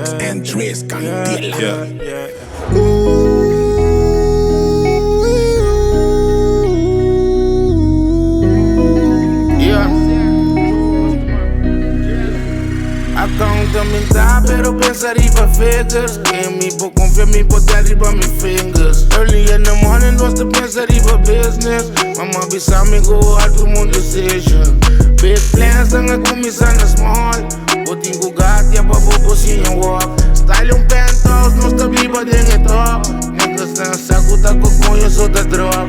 Mikz, Andrez, Ganjainc. Accounta mental, pero pensaria para figures. Em me por confiar, me por tell riba me fingers. Early in the morning, was the pensaria para business. Mama bisa me go hard to my decision. Big plans, dan começar na small. Botin com gato, e a bobo sim walk. Style penthouse, não está viva dentro do top. Niggas na saco, tá com eu sou da droga.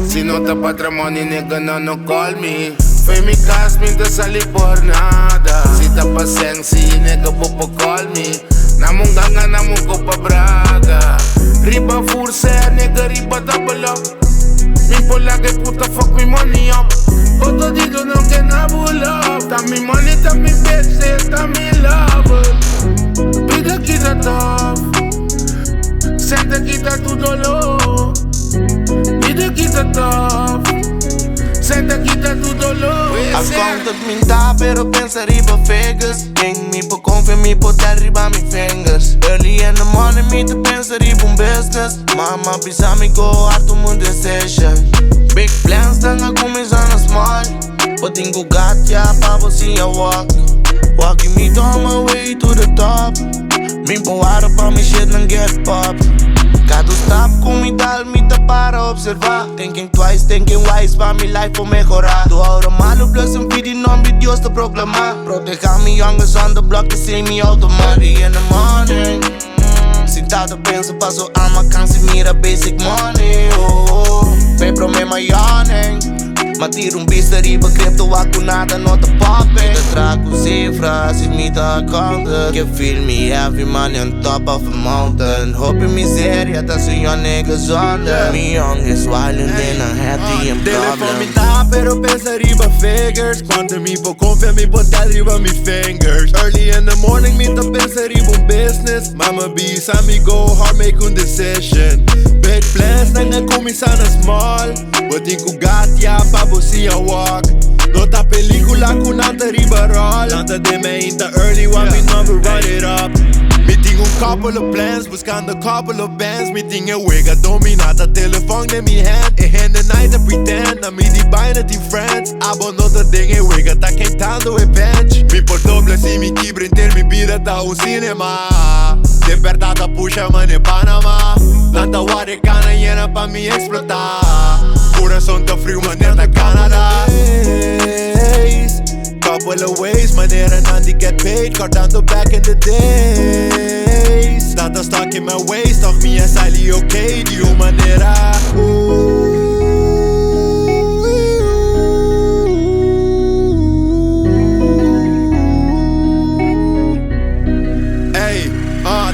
Se não tá patrimônio, nigga, não call me. Foi me caso, me tá sali por nada. Se tá passando, se nigga, popo call me. Namong ganga, namong copa braga. Riba força, nigga, riba double up. Me pola que puta, fuck me money up. Todo dido não quer na bull up. Tá me money, tá me bitch, tá me love. Vida aqui tá tough. Senta aqui tá tudo louco. Vida aqui tá tough. Senta aqui tá tudo louco. Accountant mental, pero pensaria para figures. Em me por confiar, me por tell riba me fingers. Early in the morning, me te pensaria para business. Mama bisa me go hard to my decision. Big plans, dan a começar na small. Botin com gato, ja, pa você a walk. Walking me on my way to the top. Me por hard para me shit não get pop. Cada stop com me dá, me tá para observar. Thinking twice, thinking wise, pra mi life for mejorar. Do ahora malo, plus um pedi nome Dios te proclamar. Proteja mi youngest on the block, que see me automatic in the morning. Sentado penso, passo alma, canse mira basic money. Vem problema yawning. Matiro bista riba, cripto com nada, nota popping. Me te trago cifras, e me tá accounted. Que feel me heavy money on top of a mountain. Hope miséria, tá so young niggas under. Me young is wild and then I'm happy and problem. Telefone me tá, pero pensaria para figures. Quando me por confiar, me por tell riba me fingers. Early in the morning, me tá pensaria para business. Mama bisa me go hard, make a decision. Big plans, nanga começar na small. Botin com gato, ja, pa você a walk. Nota película com nada riba roll. Nada de me in the early one, me number run it up. Me tinha couple of plans, buscando couple of bands. Me tinha wega dominada, telefone in me hand. E hand the night I pretend, na me di bijna die friends. Abo nota dinge wega, tá quentando e bench. Me por doble se me quebra inteiro, me vida tá um cinema. Liberdade puxa mano em Panamá. Tanta warecana hiena pra me explotar. Coração tá frio, maneira na Canadá. Couple of ways, maneira nandi get paid. Cardando back in the days. Tata stuck in my ways, toch me as ali okay. Die maneira.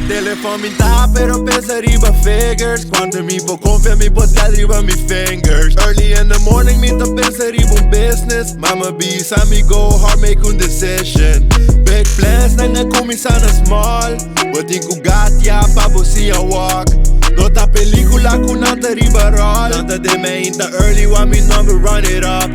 Telefone me tá, pero pensaria para figures. Quando me por confiar, me por tell riba me fingers. Early in the morning, me tá pensaria para business. Mama bisa me go hard, make a decision. Big plans, nanga começar na small. Botin com gato, ja, pa você a walk. Nota película com nada riba roll. Nada de me in the early one, me number run it up.